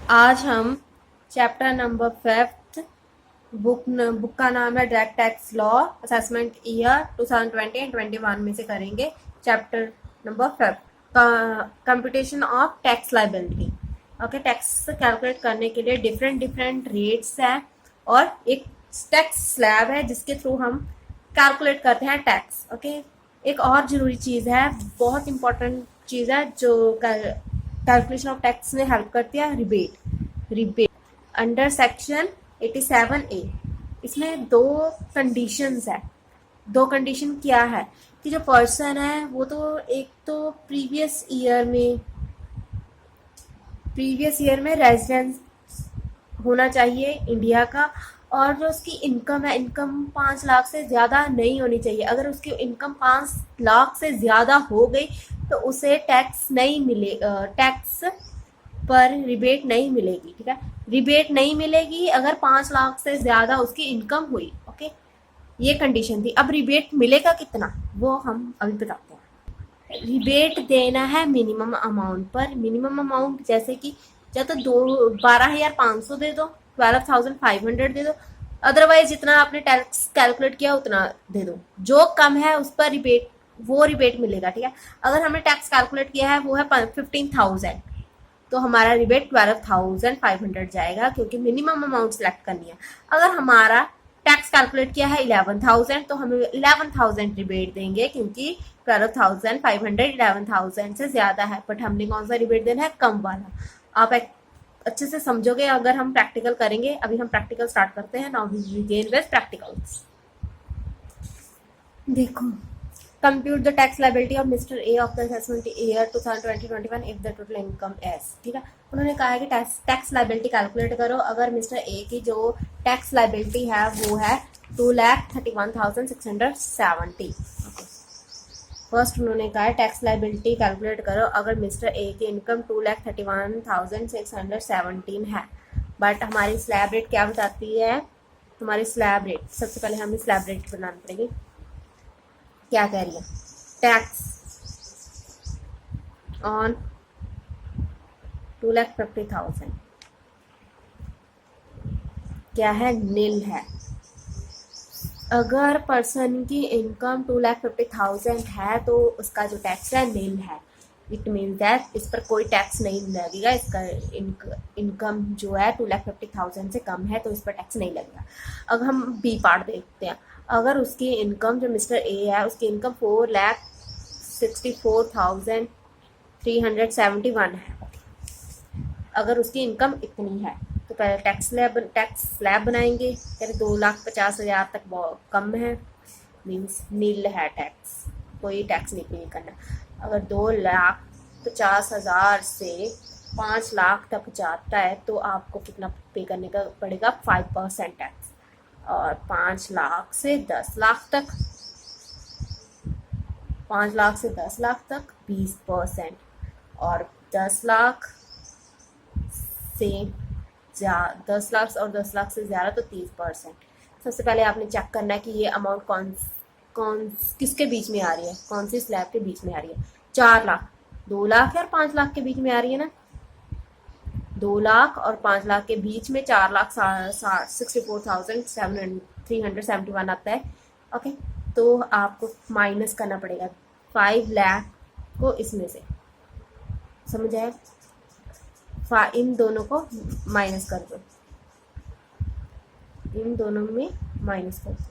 आज हम chapter number 5 book का नाम है direct tax law assessment year 2020 and 21 में से करेंगे। Chapter number 5 computation of tax liability. Okay, tax calculate करने के लिए डिफरेंट रेट्स हैं और एक टैक्स स्लैब है जिसके थ्रू हम कैलकुलेट करते हैं टैक्स। ओके, एक और जरूरी चीज़ है, बहुत इंपॉर्टेंट चीज़ है जो कैलकुलेशन ऑफ टैक्स में हेल्प करती है, रिबेट अंडर सेक्शन 87A। इसमें दो कंडीशंस है। दो कंडीशन क्या है कि जो पर्सन है वो तो एक तो प्रीवियस ईयर में रेजिडेंस होना चाहिए इंडिया का, और जो उसकी इनकम है, इनकम 5 लाख से ज़्यादा नहीं होनी चाहिए। अगर उसकी इनकम 5 लाख से ज़्यादा हो गई तो उसे टैक्स नहीं मिले, टैक्स पर रिबेट नहीं मिलेगी। ठीक है, रिबेट नहीं मिलेगी अगर 5 लाख से ज़्यादा उसकी इनकम हुई। ओके, ये कंडीशन थी। अब रिबेट मिलेगा कितना वो हम अभी बताते हैं। रिबेट देना है मिनिमम अमाउंट पर। मिनिमम अमाउंट जैसे कि या तो 12,500 दे दो, 12,500 दे दो, अदरवाइज जितना आपने टैक्स कैलकुलेट किया उतना दे दो। जो कम है उस पर रिबेट मिलेगा। ठीक है, अगर हमने टैक्स कैलकुलेट किया है वो है 15,000 तो हमारा रिबेट 12,500 जाएगा, क्योंकि मिनिमम अमाउंट सेलेक्ट करनी है। अगर हमारा टैक्स कैलकुलेट किया है 11,000 तो हमें 11,000 रिबेट देंगे, क्योंकि 12,500 11,000 से ज़्यादा है। बट हमने कौन सा रिबेट देना है? कम वाला। आप अच्छे से समझोगे अगर हम प्रैक्टिकल करेंगे। अभी हम प्रैक्टिकल स्टार्ट करते हैं। Now we begin with practicals. देखो, compute the tax liability of Mr. A of the assessment year 2020-21 if the total income is। ठीक है, उन्होंने कहा है कि टैक्स लाइबिलिटी कैलकुलेट करो अगर मिस्टर ए की जो टैक्स लाइबिलिटी है वो है 2,31,670। फर्स्ट उन्होंने कहा है टैक्स लाइबिलिटी कैलकुलेट करो अगर मिस्टर ए की इनकम 2,31,617 है। बट हमारी स्लैब रेट क्या बताती है? हमारी स्लैब रेट, सबसे पहले हमें स्लैब रेट बनानी पड़ेगी। क्या कह रही है? टैक्स ऑन 2,50,000 क्या है? नील है। अगर पर्सन की इनकम 2,50,000 है तो उसका जो टैक्स है नील है। इट मीन दैट इस पर कोई टैक्स नहीं लगेगा। इसका इनकम जो है 2,50,000 से कम है तो इस पर टैक्स नहीं लगेगा। अब हम बी पार्ट देखते हैं। अगर उसकी इनकम जो मिस्टर ए है उसकी इनकम 4,64,371 है। अगर उसकी इनकम इतनी है तो पहले टैक्स स्लैब बनाएंगे। यानी 2,50,000 तक बहुत कम है, मीन्स नील है टैक्स, कोई टैक्स नहीं पे करना। अगर 2,50,000 से 5 लाख तक जाता है तो आपको कितना पे करने का पड़ेगा? 5% टैक्स। और 5 लाख से 10 लाख तक, 5 लाख से 10 लाख तक 20%, और 10 लाख से 10 लाख और 10 लाख से ज़्यादा तो 30%। सबसे पहले आपने चेक करना है कि ये अमाउंट कौन किसके बीच में आ रही है, कौन सी स्लैब के बीच में आ रही है। 4 लाख, 2 लाख और 5 लाख के बीच में आ रही है ना। 2 लाख और 5 लाख के बीच में 4,64,371 आता है। ओके, तो आपको माइनस करना पड़ेगा 5 लाख को इसमें से। समझ आया? इन दोनों को माइनस कर दो, इन दोनों में माइनस कर दो।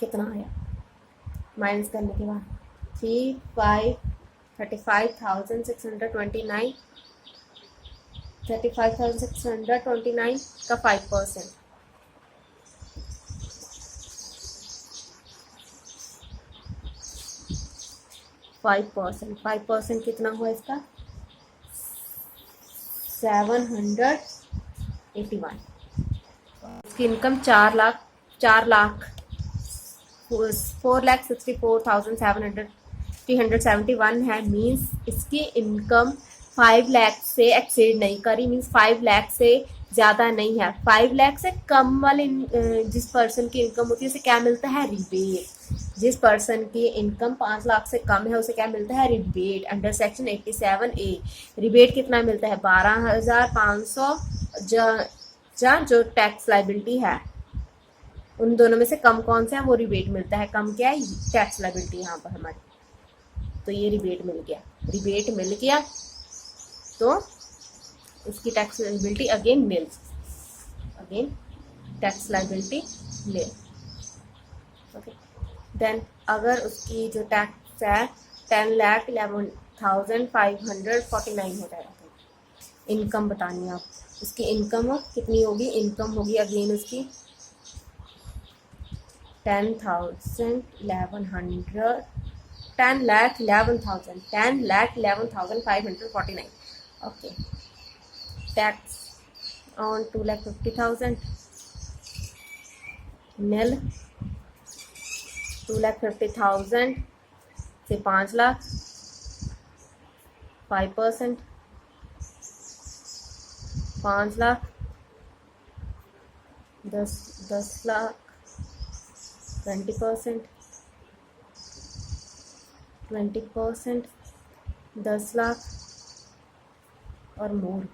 कितना आया? माइनस करने के बाद 35,629 का 5%। 5% कितना हुआ इसका? 781। इसकी इनकम 4,64,371 है। मीन्स इसकी इनकम 5 लाख से एक्सीड नहीं करी, मीन्स 5 लाख से ज़्यादा नहीं है। 5 लाख से कम वाले जिस पर्सन की इनकम होती है उसे क्या मिलता है? रिबेट। जिस पर्सन की इनकम 5 लाख से कम है उसे क्या मिलता है? Rebate. Under section 87A rebate कितना मिलता है? 12,500 जो टैक्स लाइबिलिटी है उन दोनों में से कम कौन सा है वो रिबेट मिलता है। कम क्या है? टैक्स लाइबिलिटी यहाँ पर हमारी। तो ये रिबेट मिल गया, रिबेट मिल गया तो इसकी टैक्स लाइबिलिटी अगेन निल, अगेन टैक्स लाइबिलिटी निल। ओके, देन अगर उसकी जो टैक्स है 10,11,549 हो जाएगा। इनकम बतानी है आप, उसकी इनकम कितनी होगी? इनकम होगी अगेन उसकी 10,11,549। Okay, tax on 2,50,000 nil। 2,50,000 से 5 लाख 5%, 5 लाख 10 लाख 20%, 20%, 10 लाख और मोर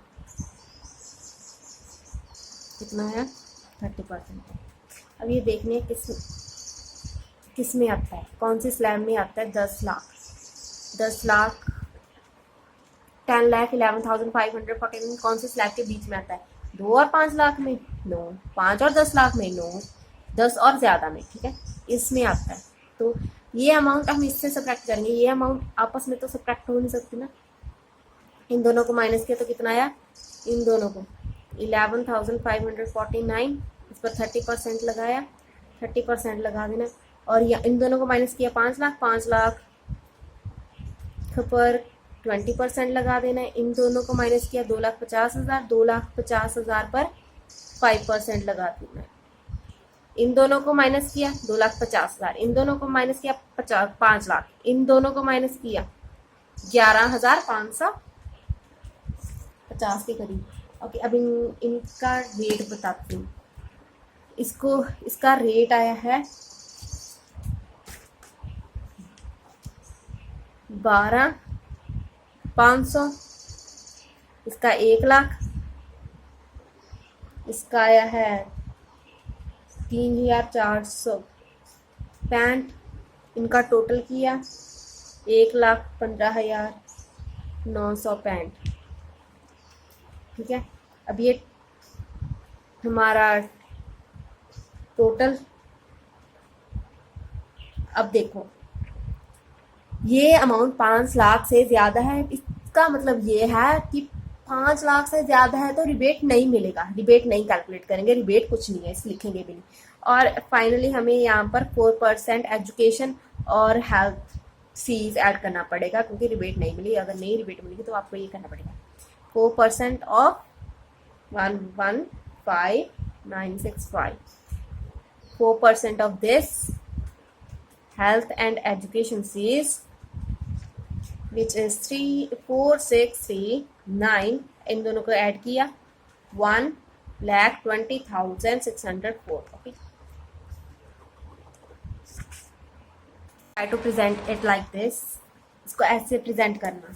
कितना है? 30%। अब ये देखने किस में आता है, कौन सी स्लैब में आता है? 10 लाख 10,11,549 कौन से स्लैब के बीच में आता है? 2 और 5 लाख में? नो। 5 और 10 लाख में? नो। 10 और ज़्यादा में, ठीक है, इसमें आता है। तो ये अमाउंट हम इससे सब्ट्रैक्ट करेंगे, ये अमाउंट आपस में तो सब्ट्रैक्ट हो नहीं सकती ना। इन दोनों को माइनस किया तो कितना आया? इन दोनों को 11,549, इस पर 30% लगाया, 30% लगा देना। और इन दोनों को माइनस किया 5 लाख, 5 लाख पर 20% लगा देना है। इन दोनों को माइनस किया 2,50,000, 2,50,000 पर 5% लगा देना है। इन दोनों को माइनस किया 2,50,000, इन दोनों को माइनस किया 5 लाख, इन दोनों को माइनस किया 11,550 के करीब। ओके, अब इनका रेट बताती हूँ। इसका रेट आया है 12,500, इसका 1 लाख, इसका आया है 3,465। इनका टोटल किया 1,15,965। ठीक है, अब ये हमारा टोटल। अब देखो ये अमाउंट 5 लाख से ज़्यादा है, इसका मतलब ये है कि 5 लाख से ज़्यादा है तो रिबेट नहीं मिलेगा, रिबेट नहीं कैलकुलेट करेंगे, रिबेट कुछ नहीं है, इस लिखेंगे भी नहीं। और फाइनली हमें यहाँ पर 4% एजुकेशन और हेल्थ फीस ऐड करना पड़ेगा क्योंकि रिबेट नहीं मिली। अगर नहीं रिबेट मिलेगी तो आपको ये करना पड़ेगा 4% of 115,965, 4% of this health and education fees, which is 34639। इन दोनों को ऐड किया 1,20,604। Okay, try to present it like this। इसको ऐसे प्रेजेंट करना।